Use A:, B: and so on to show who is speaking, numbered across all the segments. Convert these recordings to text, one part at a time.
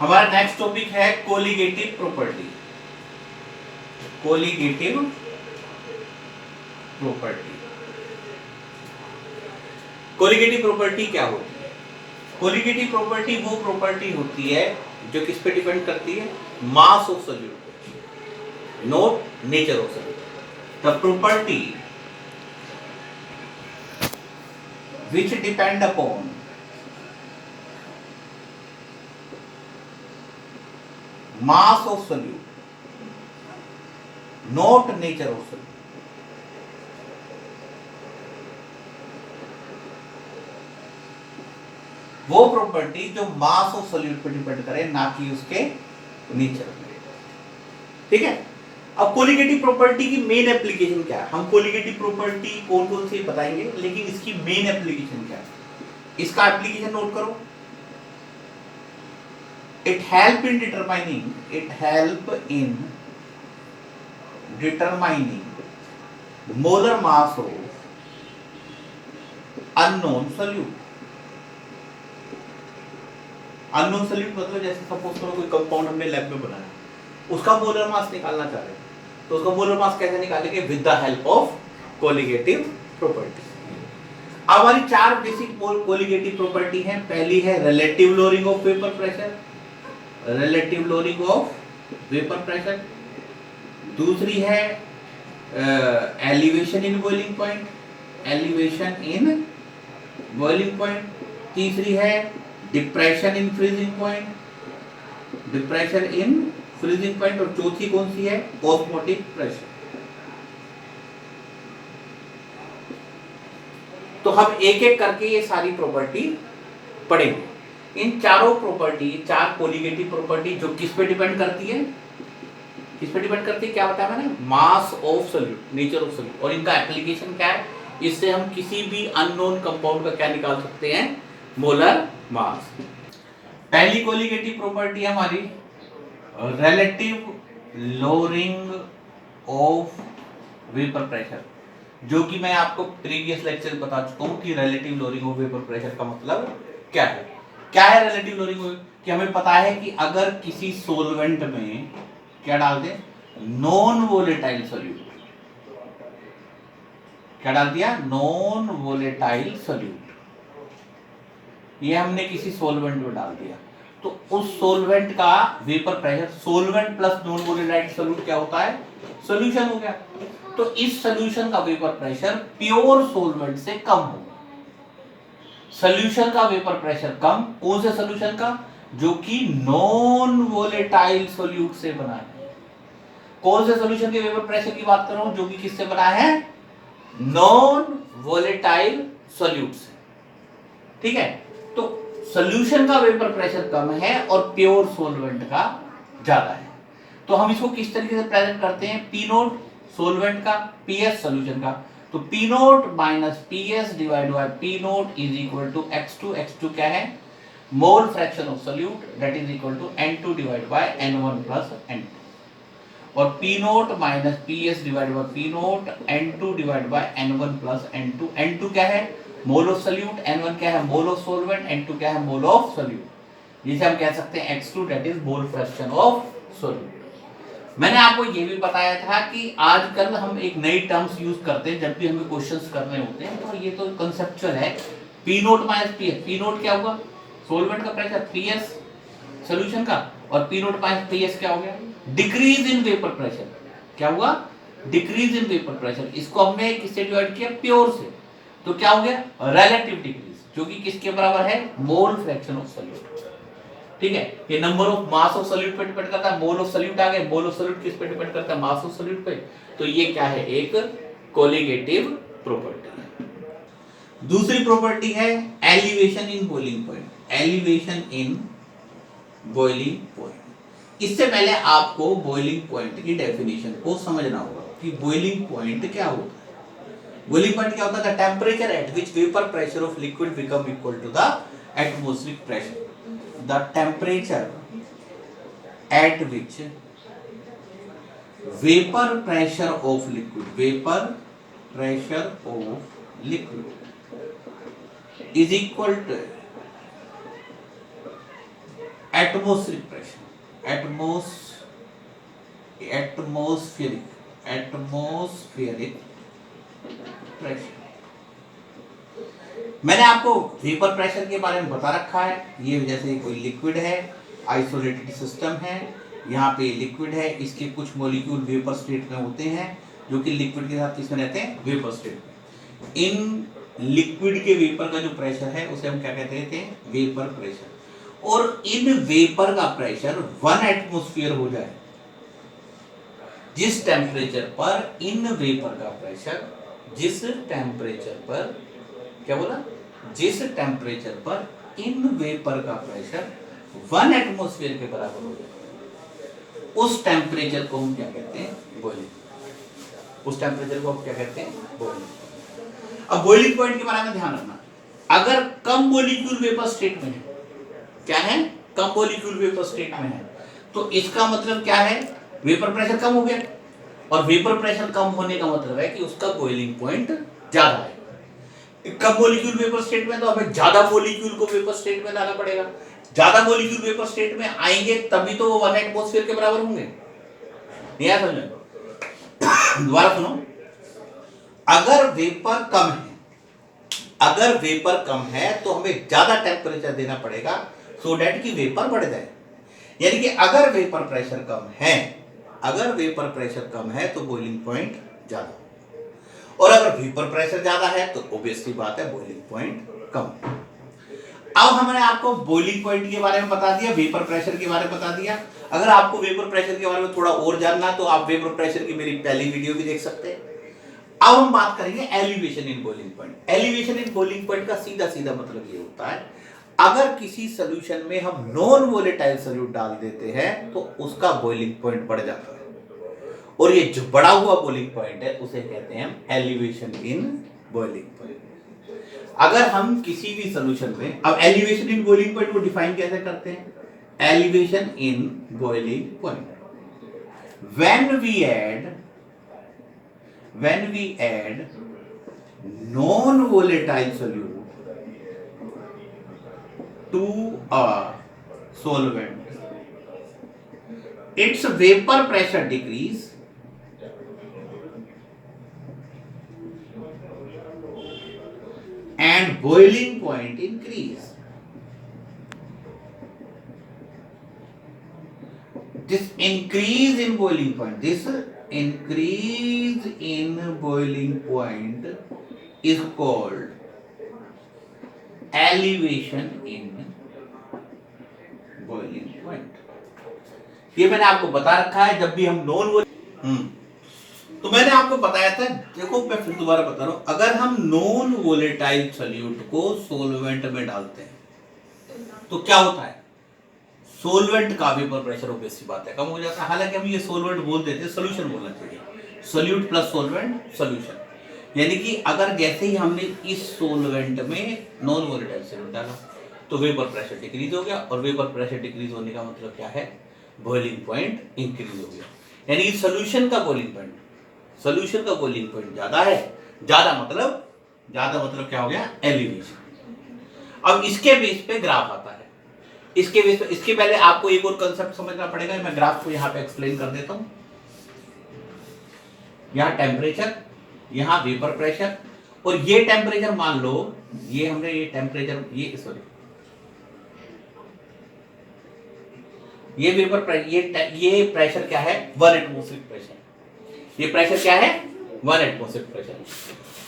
A: हमारा next topic है colligative property. Colligative property. Colligative property क्या होती है? कोलिगेटिव प्रॉपर्टी वो प्रॉपर्टी होती है जो किस पे डिपेंड करती है? मास ऑफ सॉल्यूट पे, not nature of solute. The property which depend upon mass of solute, not nature of solute। वो प्रॉपर्टी जो मास ऑफ सोल्यूट पे डिपेंड करे, ना कि उसके नेचर पे। ठीक है। अब कोलिगेटिव प्रॉपर्टी की मेन एप्लीकेशन क्या है? हम कोलिगेटिव प्रॉपर्टी कौन कौन सी बताएंगे, लेकिन इसकी मेन एप्लीकेशन क्या है? इसका एप्लीकेशन नोट करो। It help in determining molar mass of unknown solute। Unknown solute मतलब जैसे सपोज करो कोई कंपाउंड हमने लैब में बनाया, उसका मोलर मास निकालना चाह रहे हैं, तो उसका मोलर मास कैसे निकालेंगे? With the help of colligative property. अब हमारी चार बेसिक कोलिगेटिव प्रॉपर्टी हैं। पहली है relative lowering of vapour pressure, relative lowering of vapour pressure. दूसरी है elevation in boiling point, elevation in boiling point. तीसरी है depression in freezing point, depression in freezing point. और चौथी कौन सी है? Osmotic pressure. तो हम एक एक करके ये सारी प्रॉपर्टी पढ़ेंगे। इन चारों प्रॉपर्टी, चार कोलिगेटिव प्रॉपर्टी जो किस पे डिपेंड करती है? किस पे डिपेंड करती है? क्या बताया मैंने? मास of solute, nature of solute. और इनका एप्लीकेशन क्या है? इससे हम किसी भी अननोन कंपाउंड का क्या निकाल सकते हैं? Molar mass. पहली कोलिगेटिव प्रॉपर्टी है हमारी relative lowering of vapour pressure, जो कि मैं आपको प्रीवियस लेक्चर बता चुका हूं कि relative lowering of vapour pressure का मतलब क्या है। क्या है रिलेटिव लोअरिंग? कि हमें पता है कि अगर किसी सोलवेंट में क्या डाल दें? Non volatile solute. क्या डाल दिया? Non volatile solute. ये हमने किसी सोलवेंट में डाल दिया, तो उस सोलवेंट का vapour pressure, solvent plus non volatile solute क्या होता है? सॉल्यूशन हो गया। तो इस सॉल्यूशन का वेपर प्रेशर प्योर सोलवेंट से कम होगा। सॉल्यूशन का वेपर प्रेशर कम, कौन से सॉल्यूशन का? जो कि नॉन वोलेटाइल सोल्यूट से बना है। कौन से सॉल्यूशन के वेपर प्रेशर की बात कर रहा हूं? जो कि किससे बना है? नॉन वोलेटाइल सोल्यूट से। ठीक है। तो सॉल्यूशन का वेपर प्रेशर कम है और प्योर सोलवेंट का ज्यादा है। तो हम इसको किस तरीके से प्रेजेंट करते हैं? पी नोट सोलवेंट का, पीएस सॉल्यूशन का। तो P naught minus PS divide by P naught is equal to x2। x2 क्या है? Mole fraction of solute, that is equal to n2 divide by n1 plus n2। और P naught minus PS divide by P naught n2 divide by n1 plus n2। n2 क्या है? Mole of solute. n1 क्या है? Mole of solvent. n2 क्या है? Mole of solute. जिसे हम कह सकते हैं x2 that is mole fraction of solute. मैंने आपको ये भी बताया था कि आजकल हम एक नई टर्म्स यूज करते हैं जब भी हमें क्वेश्चंस करने होते हैं, तो ये तो कंसेप्चुअल है। P naught minus PS. P note क्या होगा? सोलवेंट का प्रेशर, पीएस सॉल्यूशन का, और पी नोट माइनस पीएस क्या हो गया? Decrease in vapour pressure. क्या हुआ? Decrease in vapour pressure. इसको हमने किससे डिवाइड किया? प्योर से। तो क्या हो गया? रिलेटिव डिक्रीज, जो कि किसके बराबर है? Mole fraction of solute. ठीक है। ये number of mass of solute पे डिपेंड करता है। मोल ऑफ सोल्यूट आ गए, मोल ऑफ सोल्यूट किस पे डिपेंड करता है? मास ऑफ सोल्यूट पे। तो ये क्या है? एक कोलिगेटिव प्रॉपर्टी है। दूसरी प्रॉपर्टी है elevation in boiling point, elevation in boiling point. इससे पहले आपको बॉइलिंग पॉइंट की डेफिनेशन को समझना होगा कि बॉइलिंग पॉइंट क्या होता है। बॉइलिंग पॉइंट क्या होता है? The temperature at which vapour pressure of liquid become equal to the atmospheric pressure. The temperature at which vapor pressure of liquid is equal to atmospheric pressure, atmospheric pressure. मैंने आपको vapour pressure के बारे में बता रखा है। ये जैसे कोई लिक्विड है, आइसोलेटेड सिस्टम है, यहाँ पे लिक्विड है, इसके कुछ मॉलिक्यूल वेपर स्टेट में होते हैं जो कि लिक्विड के साथ किसमें रहते हैं, वेपर स्टेट में। इन लिक्विड के वेपर का जो प्रेशर है उसे हम क्या कहते थे, वेपर प्रेशर। और इन वेपर का प्रेशर 1 एटमॉस्फेयर हो जाए, जिस टेम्परेचर पर इन वेपर का प्रेशर, जिस टेम्परेचर पर, क्या बोला, जिस टेम्परेचर पर इन वेपर का प्रेशर 1 एटमॉस्फेयर के बराबर हो जाए, उस टेम्परेचर को हम क्या कहते हैं, बॉइलिंग। उस टेम्परेचर को हम क्या कहते हैं, बॉइलिंग। अब बॉइलिंग पॉइंट के बारे में ध्यान रखना, अगर कम मॉलिक्यूल वेपर स्टेट में है, क्या है, कम मॉलिक्यूल वेपर स्टेट में है, तो इसका मतलब क्या है, वेपर प्रेशर कम हो गया। और वेपर प्रेशर कम होने का मतलब है कि उसका बॉइलिंग पॉइंट ज्यादा है। कम मॉलिक्यूल वेपर स्टेट में तो हमें ज्यादा मॉलिक्यूल को वेपर स्टेट में लाना पड़ेगा। ज्यादा मॉलिक्यूल वेपर स्टेट में आएंगे तभी तो वो 1 एटमॉस्फेयर के बराबर होंगे। नहीं आया समझ में? दोबारा सुनो, अगर वेपर कम है, अगर वेपर कम है तो हमें ज्यादा टेम्परेचर देना पड़ेगा सो दैट कि वेपर बढ़ जाए। यानी कि अगर वेपर प्रेशर कम है, अगर वेपर प्रेशर कम है तो बॉइलिंग पॉइंट ज्यादा, और अगर वेपर प्रेशर ज्यादा है तो ऑब्वियसली बात है बॉइलिंग पॉइंट कम। अब हमने आपको बॉइलिंग पॉइंट के बारे में बता दिया, वेपर प्रेशर के बारे में बता दिया। अगर आपको वेपर प्रेशर के बारे में थोड़ा और जानना तो आप वेपर प्रेशर की मेरी पहली वीडियो भी देख सकते हैं। अब हम बात करेंगे elevation in boiling point. Elevation in boiling point का सीधा सीधा मतलब ये होता है, अगर किसी सॉल्यूशन में हम नॉन वोलेटाइल सॉल्यूट डाल देते हैं तो उसका बॉइलिंग पॉइंट बढ़ जाता है, और ये जो बढ़ा हुआ बॉइलिंग पॉइंट है उसे कहते हैं हम एलिवेशन इन बॉइलिंग पॉइंट। अगर हम किसी भी सॉल्यूशन में, अब एलिवेशन इन बॉइलिंग पॉइंट को डिफाइन कैसे करते हैं, elevation in boiling point, when we add non volatile solute to a solvent, its vapor pressure decrease and boiling point increase. This increase in boiling point, is called elevation in boiling point। ये मैंने आपको बता रखा है, जब भी हम तो मैंने आपको बताया था, देखो मैं फिर दोबारा बता रहा हूं, अगर हम नॉन वोलेटाइल सॉल्यूट को सोलवेंट में डालते हैं तो क्या होता है, सोलवेंट का वेपर प्रेशर ऑब्वियसली बात है कम हो जाता है। हालांकि हम ये सोलवेंट बोल देते हैं, सोल्यूशन बोलना चाहिए, सोल्यूट प्लस सोलवेंट सोल्यूशन। यानी कि अगर जैसे ही हमने इस सोलवेंट में नॉन वोलेटाइल सॉल्यूट डाला तो वेपर प्रेशर डिक्रीज हो गया, और वेपर प्रेशर डिक्रीज होने का मतलब क्या है, बॉइलिंग पॉइंट इंक्रीज हो गया। यानी सोल्यूशन का बॉइलिंग पॉइंट ज्यादा है, ज्यादा मतलब क्या हो गया, एलिवेशन। अब इसके बेस पे ग्राफ आता है, इसके पहले आपको एक और कंसेप्ट समझना पड़ेगा। मैं ग्राफ को यहाँ पे एक्सप्लेन कर देता हूँ। यहाँ टेम्परेचर, यहाँ वेपर प्रेशर, और ये टेम्परेचर मान लो, ये हमने ये टेम्परेचर, ये वेपर प्रेशर, ये प्रेशर क्या है, 1 एटमॉस्फेरिक प्रेशर। ये प्रेशर क्या है, 1 एटमॉस्फेरिक प्रेशर।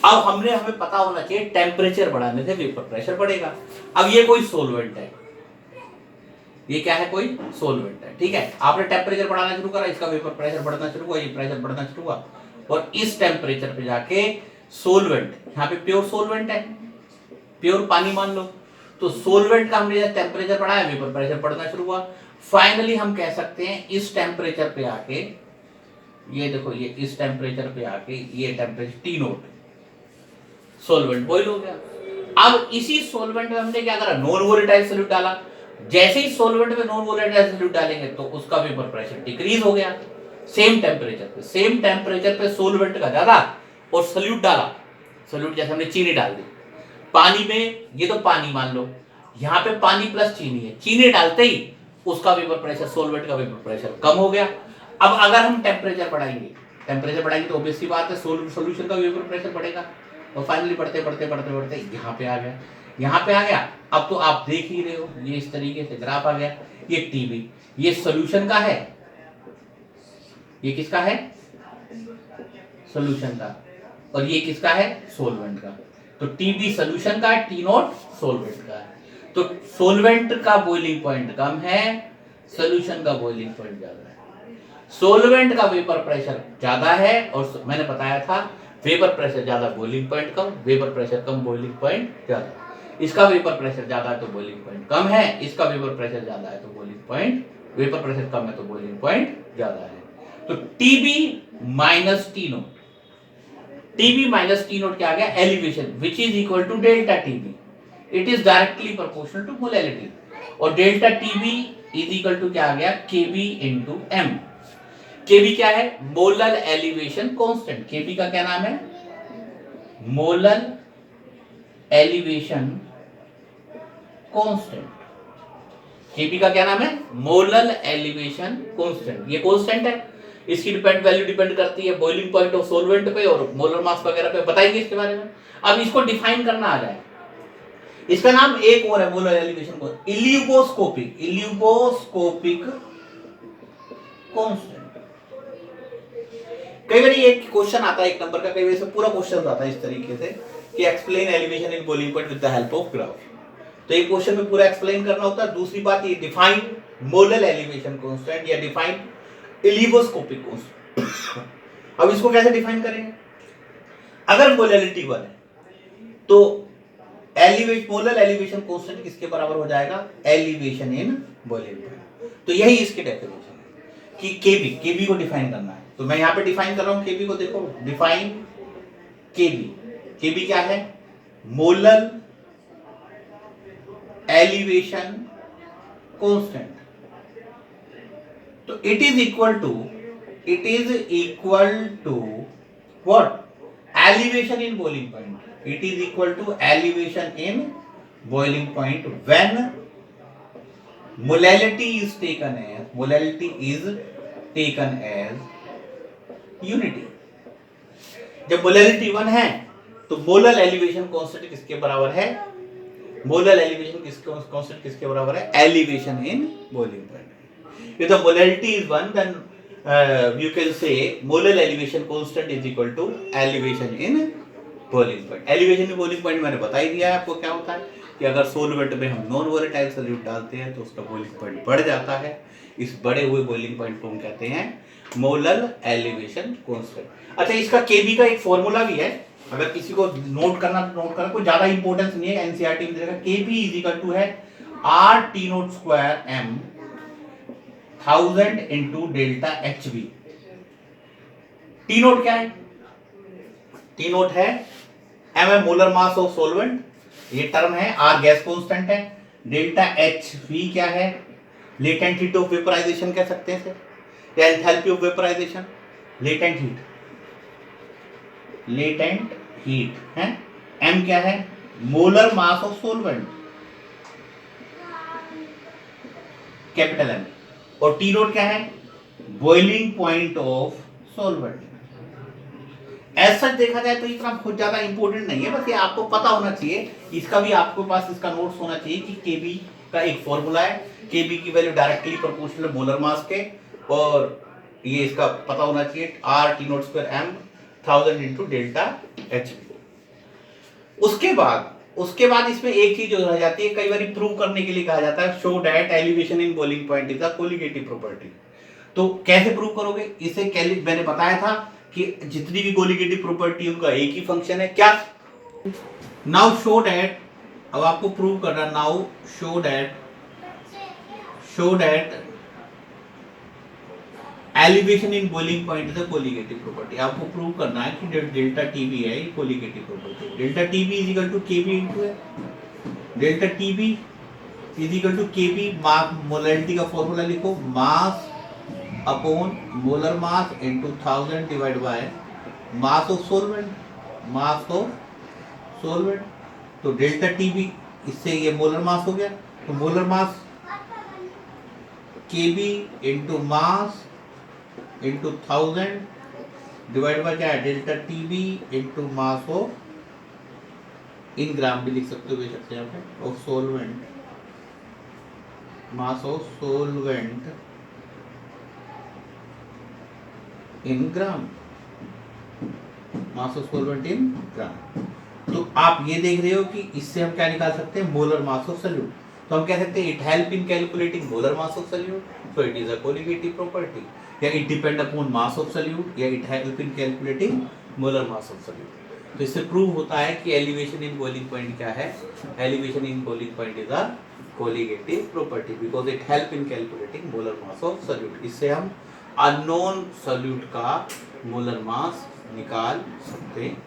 A: अब हमें पता होना चाहिए टेम्परेचर बढ़ाने से वेपर प्रेशर बढ़ेगा। अब ये कोई सोलवेंट है, ये क्या है, कोई सोलवेंट है, ठीक है। आपने टेम्परेचर बढ़ाना शुरू करा, इसका वेपर प्रेशर बढ़ना शुरू हुआ, ये प्रेशर बढ़ना शुरू हुआ, और इस टेम्परेचर पे जाके सोलवेंट, यहाँ पे प्योर सोलवेंट है, प्योर पानी मान लो, तो सोलवेंट का हमने टेम्परेचर बढ़ाया, वेपर प्रेशर बढ़ना शुरू हुआ। फाइनली हम कह सकते हैं इस टेम्परेचर पे आके, ये देखो, ये इस टेम्परेचर पे आके ये temperature T note, solvent boil हो गया। अब इसी सोलवेंट में हमने क्या करा, नॉन वोलेटाइल सॉल्यूट डाला। जैसे ही सोलवेंट में नॉन वोलेटाइल सॉल्यूट डालेंगे तो उसका वेपर प्रेशर डिक्रीज हो गया। सेम टेम्परेचर पे सोलवेंट का ज्यादा, और सॉल्यूट डाला, सॉल्यूट जैसे हमने चीनी डाल दी पानी में, ये तो पानी मान लो, यहाँ पे पानी प्लस चीनी है, चीनी डालते ही उसका वेपर प्रेशर, सॉल्वेंट का वेपर प्रेशर कम हो गया। अब अगर हम टेम्परेचर बढ़ाएंगे तो ऑब्वियस सी बात है सॉल्यूशन का वेपर प्रेशर बढ़ेगा, और फाइनली बढ़ते यहाँ पे आ गया। अब तो आप देख ही रहे हो, ये इस तरीके से ग्राफ आ गया। ये टीबी, ये सॉल्यूशन का है, ये किसका है, सॉल्यूशन का, और ये किसका है, सॉल्वेंट का। तो टीबी सॉल्यूशन का है, टी नॉट सॉल्वेंट का है। तो सॉल्वेंट का बॉइलिंग पॉइंट कम है, सॉल्यूशन का बॉइलिंग पॉइंट ज्यादा है। सॉल्वेंट का वेपर प्रेशर ज्यादा है, और मैंने बताया था वेपर प्रेशर ज्यादा बॉइलिंग पॉइंट कम, वेपर प्रेशर कम बॉइलिंग पॉइंट ज्यादा। इसका वेपर प्रेशर ज्यादा है तो बॉइलिंग पॉइंट कम है, इसका वेपर प्रेशर ज्यादा है तो बॉइलिंग पॉइंट, वेपर प्रेशर कम है तो बॉइलिंग पॉइंट ज्यादा है। तो TB minus T naught, TB minus T naught क्या आ गया, elevation, which is equal to delta TB. It is directly proportional to molality, और delta TB is equal to क्या आ गया, केबी इंटू एम। केबी क्या है, मोलर एलिवेशन कांस्टेंट। केबी का क्या नाम है, मोलर एलिवेशन कांस्टेंट। केबी का क्या नाम है, मोलर एलिवेशन कांस्टेंट। ये कांस्टेंट है, इसकी वैल्यू डिपेंड करती है बॉइलिंग पॉइंट ऑफ सॉल्वेंट पे और मोलर मास वगैरह पे, बताएंगे इसके बारे में। अब इसको डिफाइन करना आ जाए, इसका नाम एक और है मोलर एलिवेशन को, इलियोस्कोपिक कांस्टेंट। कई बार ये क्वेश्चन आता है 1 नंबर का, कई बार से पूरा क्वेश्चन आता है इस तरीके से कि explain elevation in boiling point with the help of graph. तो एक क्वेश्चन में पूरा एक्सप्लेन करना होता है। दूसरी बात, ये डिफाइन मोलर एलिवेशन कांस्टेंट या डिफाइन इलियोस्कोपिक कांस्टेंट। अब इसको कैसे डिफाइन करेंगे, अगर मोलैलिटी 1 है तो मोलर एलिवेशन कांस्टेंट किसके बराबर हो जाएगा, एलिवेशन इन बॉइलिंग पॉइंट। तो यही इसकी डेफिनेशन है कि केबी को डिफाइन करना है। तो मैं यहां पे डिफाइन कर रहा हूं केबी को, देखो डिफाइन केबी क्या है, मोलर एलिवेशन कांस्टेंट। तो it is equal to what, elevation in boiling point. It is equal to elevation in boiling point when molality is taken as unity। जब मोलैलिटी 1 है तो मोलर एलिवेशन कांस्टेंट किसके बराबर है, molar elevation constant किसके बराबर है, elevation in boiling point. If the molality is 1 then you can say molar elevation constant is equal to elevation in boiling point. Elevation in boiling point मैंने बता ही दिया है आपको क्या होता है कि अगर सॉल्वेंट में हम नॉन वोलेटाइल सॉल्यूट डालते हैं तो उसका बॉइलिंग पॉइंट बढ़ जाता है। इस बढ़े हुए बॉइलिंग पॉइंट को हम कहते हैं मोलर एलिवेशन कांस्टेंट। अच्छा, इसका केबी का एक फॉर्मूला भी है, अगर किसी को नोट करना कोई ज्यादा इंपॉर्टेंस नहीं है, एनसीईआरटी में देगा। केबी इज इक्वल टू है R T naught square M 1000 into delta H B. T naught क्या है, टी नोट है एम है मोलर मास ऑफ सॉल्वेंट, ये टर्म है, आर गैस कांस्टेंट है, डेल्टा एच वी क्या है, लेटेंट हीट ऑफ वेपराइजेशन कह सकते हैं इसे, या enthalpy of vaporisation, latent heat है। एम क्या है, molar mass of solvent capital M, और टी नोट क्या है, बॉइलिंग पॉइंट ऑफ सॉल्वेंट। ऐसा देखा जाए तो इतना बहुत ज्यादा इंपॉर्टेंट नहीं है, बस ये आपको पता होना चाहिए। इसका भी आपके पास इसका नोट्स होना चाहिए कि केबी का एक फॉर्मूला है, केबी की value directly proportional molar mass के, और ये इसका पता होना चाहिए R T naught square M 1000 into delta H. उसके बाद इसमें एक चीज जो रह जाती है, कई बार प्रूव करने के लिए कहा जाता है show that elevation in boiling point is a colligative property. तो कैसे प्रूव करोगे इसे, मैंने बताया था कि जितनी भी कोलिगेटिव प्रॉपर्टी उनका एक ही फंक्शन है, क्या, नाउ शो दैट, अब आपको प्रूव करना, now show that elevation in boiling point is a colligative property. आपको प्रूव करना है कि डेल्टा टीबी है ये colligative property. Delta TB is equal to KB into है, delta TB is equal to KB, molality का formula लिखो, mass upon molar mass into 1000 divide by mass of solvent. तो डेल्टा टीबी, इससे ये molar mass हो गया, तो molar mass kb into mass into 1000 divide bye क्या है delta TB into mass of इन ग्राम भी लिख सकते हो बेशक यहाँ पे of solvent mass of solvent in gram mass of solvent in gram। तो आप ये देख रहे हो कि इससे हम क्या निकाल सकते हैं मोलर मास ऑफ सोल्यूट। तो हम कह सकते हैं it help in calculating molar mass of solute so it is a colligative property या it depend upon mass of solute या it help in calculating molar mass of solute. तो इससे prove होता है कि एलिवेशन इन बॉइलिंग पॉइंट क्या है, elevation in boiling point is a colligative property because it help in calculating molar mass of solute. इससे हम अननोन सोल्यूट का मोलर मास निकाल सकते हैं।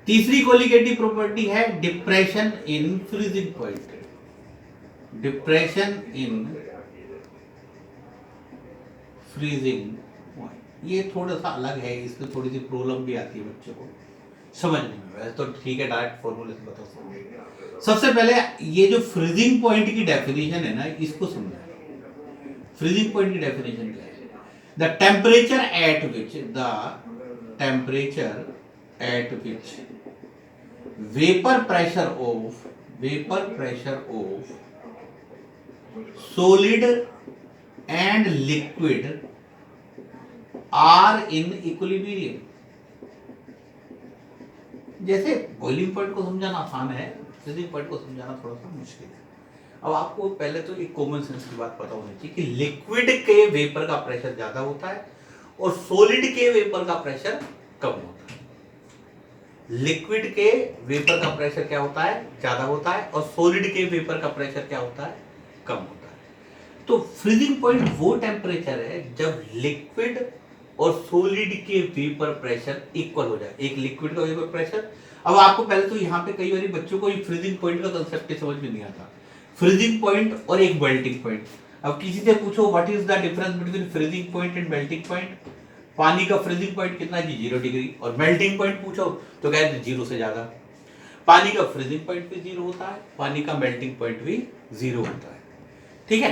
A: तीसरी कोलिगेटिव प्रॉपर्टी है depression in freezing point. Depression in freezing point ये थोड़ा सा अलग है, इसमें थोड़ी सी प्रॉब्लम भी आती है बच्चों को समझने में। वैसे तो ठीक है डायरेक्ट फॉर्मूले से बता सकते। सबसे पहले ये जो फ्रीजिंग पॉइंट की डेफिनेशन है ना इसको समझना। फ्रीजिंग पॉइंट की डेफिनेशन क्या है? The temperature at which vapor pressure of solid and liquid are in equilibrium। जैसे बॉइलिंग पॉइंट को समझाना आसान है, फ्रीजिंग पॉइंट को समझाना थोड़ा सा मुश्किल है। अब आपको पहले तो एक कॉमन सेंस की बात पता होनी चाहिए कि लिक्विड के वेपर का प्रेशर ज्यादा होता है और सॉलिड के वेपर का प्रेशर कम होता है। लिक्विड के वेपर का प्रेशर क्या होता है ज्यादा होता है और सॉलिड के वेपर का प्रेशर क्या होता है कम होता है। तो फ्रीजिंग पॉइंट वो टेम्परेचर है जब लिक्विड और सॉलिड के वेपर प्रेशर इक्वल हो जाए। एक लिक्विड का वेपर प्रेशर, अब आपको पहले तो यहाँ पे कई बार बच्चों को फ्रीजिंग पॉइंट का कंसेप्ट समझ में नहीं आता। फ्रीजिंग पॉइंट और एक मेल्टिंग पॉइंट। अब किसी से पूछो what is the difference between freezing point and melting point, पानी का फ्रीजिंग पॉइंट कितना है 0 डिग्री और मेल्टिंग पॉइंट पूछो तो कहते 0 से ज्यादा। पानी का फ्रीजिंग पॉइंट भी 0 होता है, पानी का मेल्टिंग पॉइंट भी 0 होता है। ठीक है,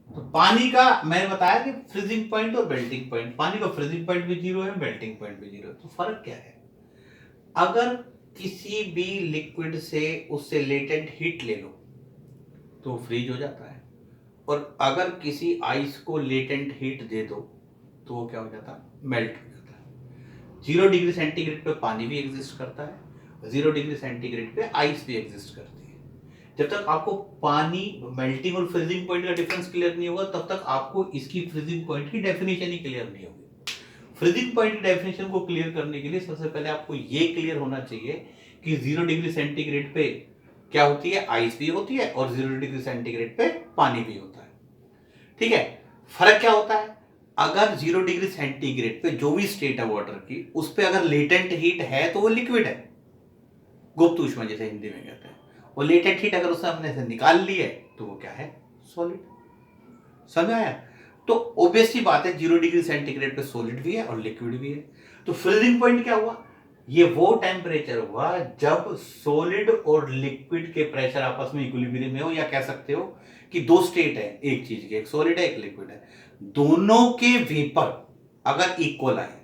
A: तो पानी का मैंने बताया कि फ्रीजिंग पॉइंट और मेल्टिंग पॉइंट, पानी का फ्रीजिंग पॉइंट भी 0 है, मेल्टिंग पॉइंट भी 0 है। तो फर्क क्या है? अगर किसी भी लिक्विड से उससे लेटेंट हीट ले लो तो फ्रीज हो जाता है और अगर किसी आइस को लेटेंट हीट दे दो तो वो क्या हो जाता है मेल्ट हो जाता है। 0 डिग्री सेंटीग्रेड पे पानी भी एग्जिस्ट करता है, 0 डिग्री सेंटीग्रेड पे आइस भी एग्जिस्ट करती है। जब तक आपको पानी मेल्टिंग और फ्रीजिंग पॉइंट का डिफरेंस क्लियर नहीं होगा तब तक आपको इसकी फ्रीजिंग पॉइंट की डेफिनेशन ही क्लियर नहीं होगी। फ्रीजिंग पॉइंट की डेफिनेशन को क्लियर करने के लिए सबसे पहले आपको ये क्लियर होना चाहिए कि 0 डिग्री सेंटीग्रेड पे क्या होती है आइस भी होती है और 0 डिग्री सेंटीग्रेड पे पानी भी होता है। ठीक है, फर्क क्या होता है? अगर 0 डिग्री सेंटीग्रेड पे जो भी स्टेट है वाटर की उस पे अगर लेटेंट हीट है तो वो लिक्विड है, गुप्त ऊष्मा जैसे हिंदी में कहते हैं। और लेटेंट हीट अगर उससे हमने से निकाल ली है तो वो क्या है सॉलिड। समझ आया? तो ऑब्वियसली बात है 0 डिग्री सेंटीग्रेड पे सॉलिड भी है और लिक्विड भी है। तो फ्रीजिंग पॉइंट क्या हुआ? ये वो टेम्परेचर हुआ जब सॉलिड और लिक्विड के प्रेशर आपस में इक्विलिब्रियम में हो, या कह सकते हो कि दो स्टेट है एक चीज की, एक सॉलिड है एक लिक्विड है, दोनों के वेपर अगर इक्वल आए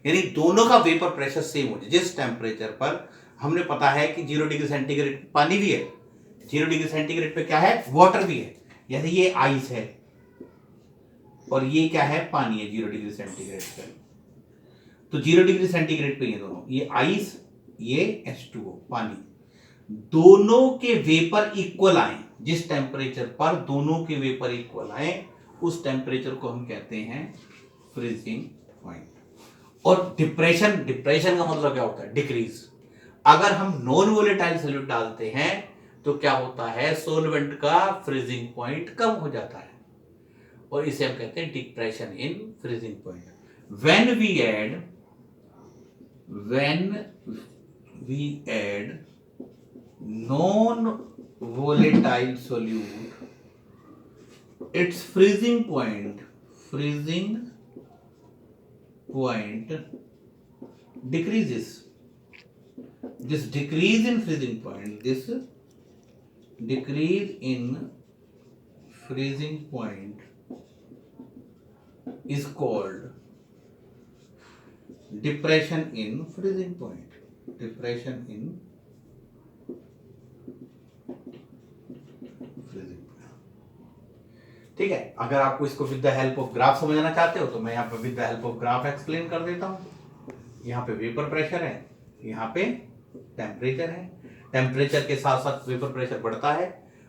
A: यानी दोनों का वेपर प्रेशर सेम हो जाए। जिस टेम्परेचर पर हमने पता है कि 0 डिग्री सेंटीग्रेड पानी भी है, 0 डिग्री सेंटीग्रेड पे क्या है वाटर भी है, जैसे ये आइस है और ये क्या है पानी है 0 डिग्री सेंटीग्रेड पे। तो 0 डिग्री सेंटीग्रेड पे ये दोनों, ये आइस ये H2O पानी, दोनों के वेपर इक्वल आए, जिस टेम्परेचर पर दोनों के वेपर इक्वल आए उस टेम्परेचर को हम कहते हैं फ्रीजिंग पॉइंट। और डिप्रेशन का मतलब क्या होता है डिक्रीज। अगर हम नॉन वोलेटाइल सॉल्यूट डालते हैं तो क्या होता है सोलवेंट का फ्रीजिंग पॉइंट कम हो जाता है और इसे हम कहते हैं depression in freezing point. When we add non volatile solute its freezing point decreases. This decrease in freezing point, this decrease in freezing point is called depression in freezing point. Depression in freezing point. ठीक है, अगर आपको इसको with the help of graph समझना चाहते हो तो मैं यहाँ पे with the help of graph explain कर देता हूँ। यहाँ पे वेपर प्रेशर है, यहाँ पे टेम्परेचर है। टेम्परेचर के साथ साथ वेपर प्रेशर बढ़ता है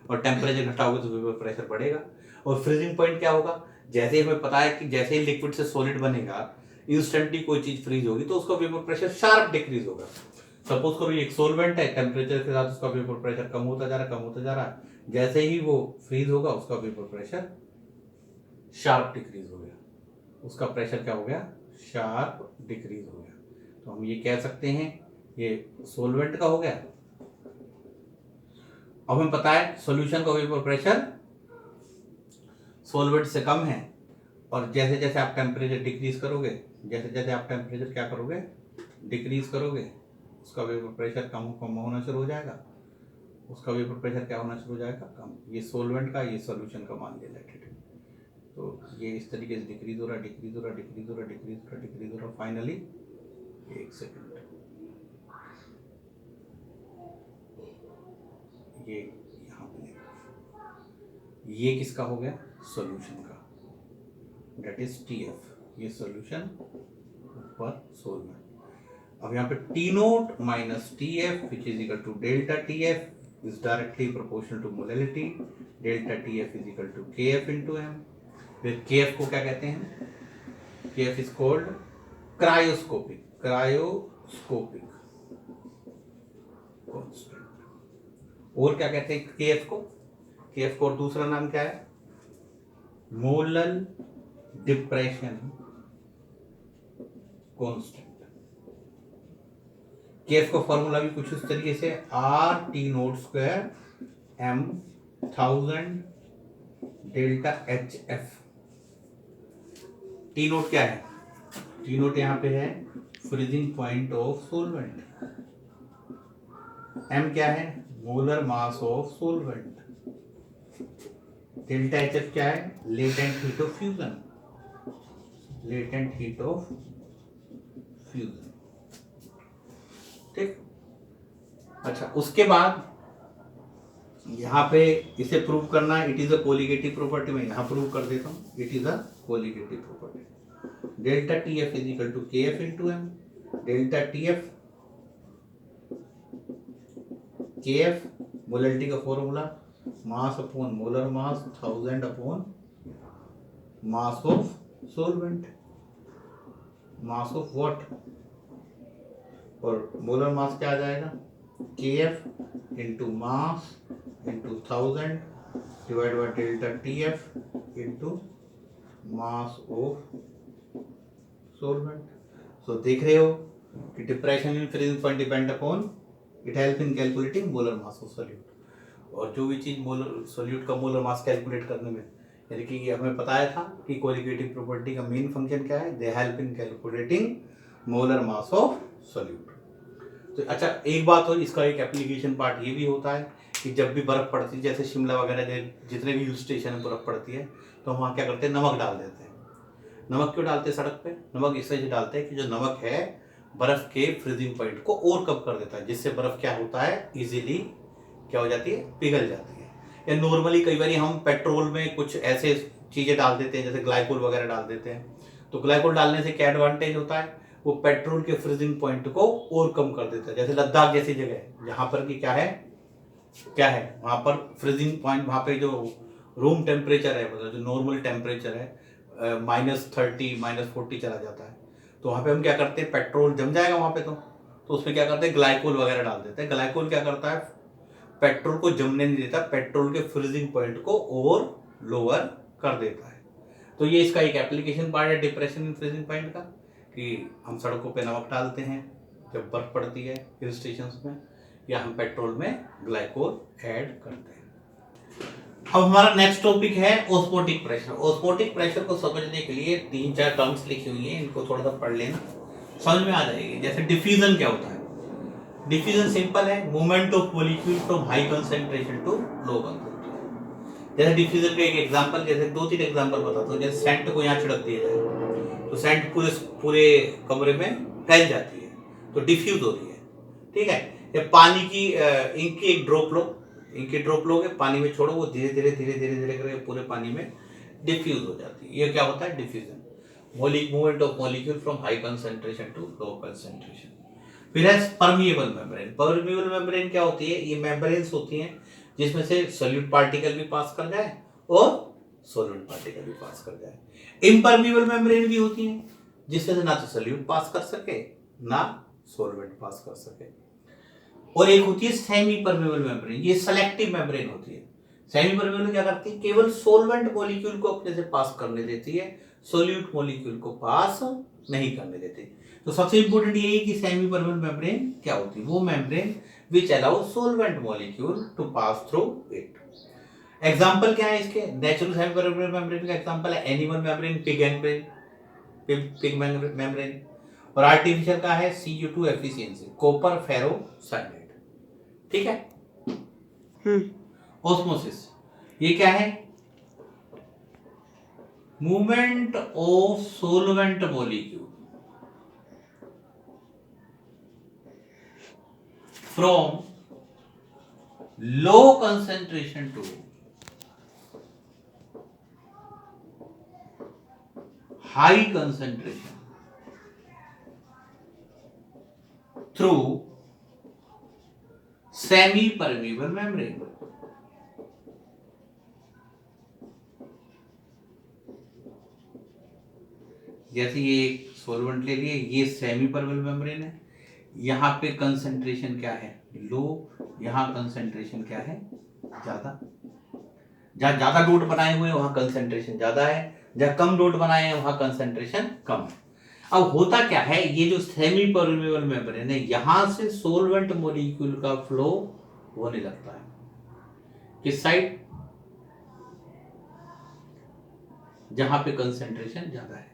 A: और टेम्परेचर घटाओगे तो वेपर प्रेशर बढ़ेगा। और फ्रीजिंग पॉइंट क्या होगा, जैसे ही हमें पता है कि जैसे ही लिक्विड से सॉलिड बनेगा इंस्टेंटली कोई चीज फ्रीज होगी तो उसका वेपर प्रेशर शार्प डिक्रीज होगा। सपोज करो ये एक सोलवेंट है, टेम्परेचर के साथ उसका वेपर प्रेशर कम होता जा रहा है, जैसे ही वो फ्रीज होगा उसका वेपर प्रेशर शार्प डिक्रीज हो गया, उसका प्रेशर क्या हो गया, शार्प डिक्रीज हो गया। तो हम ये कह सकते हैं ये सोलवेंट का हो गया। अब हमें पता है सॉल्यूशन का वेपर प्रेशर सोलवेंट से कम है और जैसे जैसे आप टेम्परेचर डिक्रीज करोगे, जैसे जैसे आप टेम्परेचर क्या करोगे, डिक्रीज करोगे, उसका वेपर प्रेशर कम होना शुरू हो जाएगा, उसका वेपर प्रेशर क्या होना शुरू हो जाएगा, कम। ये सोलवेंट का, ये सॉल्यूशन का मान लिया लेट। तो ये इस तरीके से डिक्रीज हो रहा फाइनली एक सेकंड, ये यहाँ पे ये किसका हो गया, सॉल्यूशन का, दैट इज TF, ये सॉल्यूशन ऊपर सोलवेंट। अब यहाँ पे T naught minus TF which is equal to delta TF is directly proportional to molality, delta TF is equal to KF into M। फिर KF को क्या कहते हैं, KF is called cryoscopic constant. और क्या कहते हैं KF को और दूसरा नाम क्या है, मोलर डिप्रेशन कांस्टेंट। KF का फॉर्मूला भी कुछ इस तरीके से RT note square M 1000 delta HF। T note क्या है, T नोट यहाँ पे है freezing point of solvent, M क्या है, molar mass of solvent, delta HF क्या है, लेटेंट हीट ऑफ फ्यूजन, ठीक। अच्छा, उसके बाद यहाँ पे इसे प्रूव करना है, it is a colligative property. मैं यहाँ प्रूव कर देता हूँ, it is a colligative property. Delta TF is equal to KF into M। Delta TF KF molality का formula mass upon molar mass 1000 upon mass of solvent, mass of what, और molar mass क्या आ जाएगा, KF into mass into 1000 divide by delta TF into mass of solvent. So देख रहे हो कि depression in freezing point depend upon it help in calculating molar mass of solute. और जो भी चीज मोलर सोल्यूट का मोलर मास कैलकुलेट करने में, यानी कि हमें बताया था कि कोलिगेटिव प्रॉपर्टी का मेन फंक्शन क्या है, they help in calculating molar mass of solute. तो अच्छा, एक बात और इसका एक एप्लीकेशन पार्ट ये भी होता है कि जब भी बर्फ पड़ती है, जैसे शिमला वगैरह जितने भी हिल स्टेशन में बर्फ पड़ती है, तो हम वहाँ क्या करते हैं, नमक डाल देते हैं। नमक क्यों डालते हैं सड़क पे, नमक इस वजह से डालते हैं कि जो नमक है बर्फ के फ्रीजिंग पॉइंट को और कम कर देता है, जिससे बर्फ क्या होता है, इजीली क्या हो जाती है, पिघल जाती है। या नॉर्मली कई बार हम पेट्रोल में कुछ ऐसे चीजें डाल देते हैं जैसे ग्लाइकोल वगैरह डाल देते हैं, तो ग्लाइकोल डालने से क्या एडवांटेज होता है, वो पेट्रोल के फ्रीजिंग पॉइंट को और कम कर देता है। जैसे लद्दाख जैसी जगह है जहां पर कि क्या है वहां पर फ्रीजिंग पॉइंट, वहां पे जो रूम टेम्परेचर है, मतलब जो नॉर्मल टेम्परेचर है -30 -40 चला जाता है। तो वहां पे हम क्या करते हैं, पेट्रोल जम जाएगा वहां पे, तो उसमें क्या करते हैं, ग्लाइकोल वगैरह डाल देते हैं। ग्लाइकोल क्या करता है, पेट्रोल को जमने नहीं देता, पेट्रोल के फ्रीजिंग पॉइंट को और लोअर कर देता है। तो ये इसका एक एप्लीकेशन पार्ट है डिप्रेशन इन फ्रीजिंग पॉइंट का, कि हम सड़कों पे नमक डालते हैं जब बर्फ पड़ती है हिल स्टेशन में, या हम पेट्रोल में ग्लाइकोल ऐड करते हैं। अब हमारा नेक्स्ट टॉपिक है ऑस्मोटिक प्रेशर। ऑस्मोटिक प्रेशर को समझने के लिए 3-4 टर्म्स लिखी हुई हैं, इनको थोड़ा सा पढ़ लेना, समझ में आ जाएगी। जैसे डिफ्यूजन क्या होता है, डिफ्यूजन सिंपल है, movement of molecule from high concentration to low concentration. जैसे डिफ्यूजन का एक एग्जांपल, जैसे 2-3 एग्जांपल बताता हूँ। जैसे सेंट को यहाँ छिड़क दिया जाए तो सेंट पूरे पूरे कमरे में फैल जाती है, तो डिफ्यूज हो रही है, ठीक है। या पानी की इंक की एक ड्रॉप लो, इंक की ड्रॉप लोगे, पानी में छोड़ो, वो धीरे धीरे धीरे धीरे धीरे करके पूरे पानी में डिफ्यूज हो जाती है। ये क्या होता है? Diffusion, movement of molecule from high concentration to low concentration. फिर है परमिएबल मेम्ब्रेन। परमिएबल मेम्ब्रेन क्या होती है? ये मेम्ब्रेन्स होती हैं जिसमें से सॉल्यूट पार्टिकल भी पास कर जाए और सॉल्वेंट पार्टिकल भी पास कर जाए। इम्परमिएबल मेम्ब्रेन भी होती हैं जिसमें से ना तो सॉल्यूट पास कर सके ना सॉल्वेंट पास कर सके। और एक होती है सेमी परमेबल मेम्ब्रेन, ये सेलेक्टिव मेम्ब्रेन होती है। सेमी परमेबल क्या करती है? केवल सोलवेंट मॉलिक्यूल को अपने से पास करने देती है, सोल्यूट मॉलिक्यूल को पास नहीं करने देती। तो सबसे इंपॉर्टेंट ये है कि सेमी परमेबल मेम्ब्रेन क्या होती है? वो membrane which allow solvent molecule to pass through it. Example क्या है इसके? नेचुरल सेमी परमेबल मेम्ब्रेन का एग्जांपल है एनिमल मेम्ब्रेन, पिग मेम्ब्रेन। और आर्टिफिशियल का है Cu2 एफिशिएंसी, कॉपर फेरो साइनाइड, ठीक है। ऑस्मोसिस, ये क्या है? Movement of solvent molecule from low concentration to high concentration through semi permeable membrane. जैसे ये एक सोलवेंट ले लिए, ये सेमी परमेबल मेम्ब्रेन है, यहाँ पे कंसेंट्रेशन क्या है? लो। यहाँ कंसेंट्रेशन क्या है? ज्यादा। जहाँ ज्यादा डोट बनाए हुए हैं वहां कंसेंट्रेशन ज्यादा है, जहाँ कम डोट बनाए हैं वहां कंसेंट्रेशन कम है। अब होता क्या है? ये जो सेमी परमेबल मेम्ब्रेन है, यहां से सोलवेंट मॉलिक्यूल का फ्लो होने लगता है। किस साइड? जहां पे कंसेंट्रेशन ज्यादा है।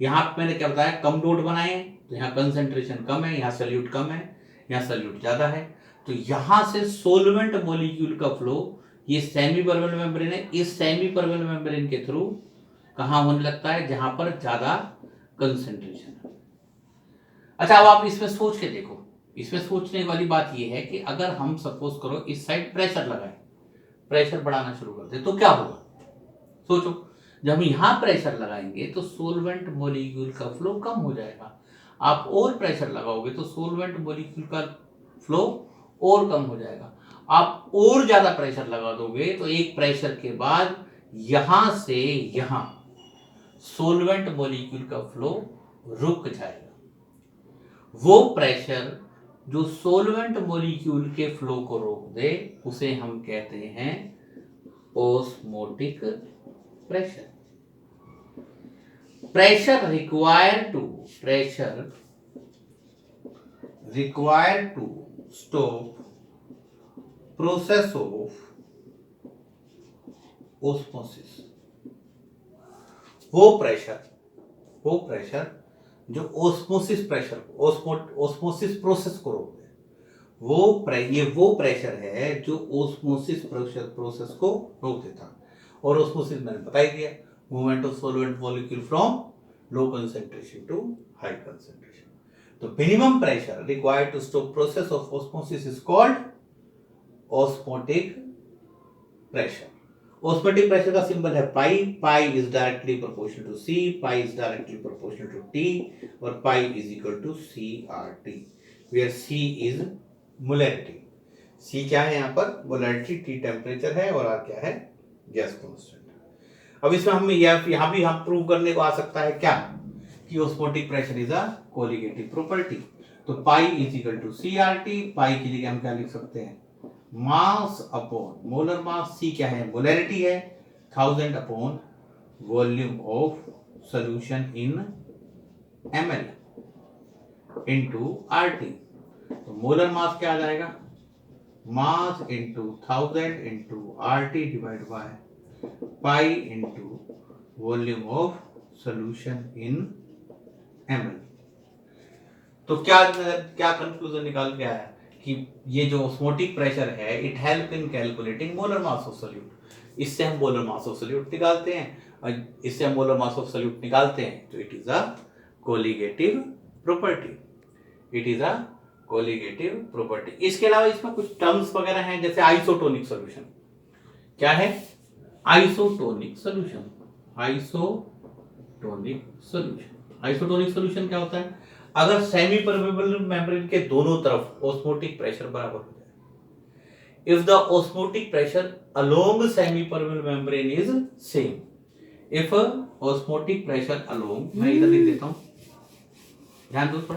A: यहां पे मैंने क्या बताया? कम डोट बनाए हैं तो यहाँ कंसेंट्रेशन कम है, यहाँ सॉल्यूट कम है, यहाँ सॉल्यूट ज्यादा है। तो यहां से सोलवेंट मॉलिक्यूल का फ्लो, ये सेमी परमेबल मेम्ब्रेन है, इस सेमी परमेबल मेम्ब्रेन के थ्रू कहां होने लगता है? जहां पर ज्यादा कंसेंट्रेशन है। अच्छा, अब आप इसमें सोच के देखो। इसमें सोचने वाली बात यह है कि अगर हम सपोज करो इस साइड प्रेशर लगाए, प्रेशर बढ़ाना शुरू कर दे, तो क्या होगा? सोचो, जब हम यहां प्रेशर लगाएंगे तो सोलवेंट मॉलिक्यूल का फ्लो कम हो जाएगा। आप और प्रेशर लगाओगे तो सोलवेंट मॉलिक्यूल का फ्लो और कम हो जाएगा। आप और ज्यादा प्रेशर लगा दोगे तो एक प्रेशर के बाद यहां से यहां सोलवेंट मॉलिक्यूल का फ्लो रुक जाएगा। वो प्रेशर जो सोलवेंट मॉलिक्यूल के फ्लो को रोक दे उसे हम कहते हैं osmotic pressure required to stop process of osmosis। वो प्रेशर जो ऑस्मोसिस प्रेशर, ऑस्मोसिस प्रोसेस को रोक दे, वो प्रेशर है जो ऑस्मोसिस प्रोसेस को रोक देता। और ऑस्मोसिस मैंने बता ही दिया, movement of solvent molecule from low concentration to high concentration. तो minimum pressure required to stop process of osmosis is called osmotic pressure. Osmotic pressure का सिंबल है pi. Pi is directly proportional to C, pi is directly proportional to T, और pi is equal to CRT, where C is molarity. C क्या है यहाँ पर? Molarity. T temperature है और R क्या है? Gas constant. अब इसमें हम यहाँ भी हम प्रूव करने को आ सकता है क्या कि osmotic pressure is a colligative property. तो pi is equal to CRT। Pi की जगह हम क्या लिख सकते हैं? Mass upon molar mass. C क्या है? मोलैरिटी है। 1000 upon volume of solution in ml into RT। तो मोलर मास क्या आ जाएगा? Mass into 1000 into RT divide by pi into volume of solution in ml। तो क्या कंक्लूजन निकाल के आया कि ये जो ऑस्मोटिक प्रेशर है it help in calculating molar mass of solute. इससे हम मोलर मास ऑफ सोल्यूट निकालते हैं, और इससे हम मोलर मास ऑफ सोल्यूट निकालते हैं तो it is a colligative property, it is a colligative property. इसके अलावा इसमें कुछ टर्म्स वगैरह हैं, जैसे आइसोटोनिक सॉल्यूशन। क्या है? Isotonic solution. Isotonic solution, isotonic solution क्या होता है? अगर सेमी परमेबल मेम्ब्रेन के दोनों तरफ ऑस्मोटिक प्रेशर बराबर हो जाए, if the osmotic pressure along semi permeable membrane is same, if osmotic pressure along, मैं इधर लिख देता हूं, ध्यान दो थोड़ा।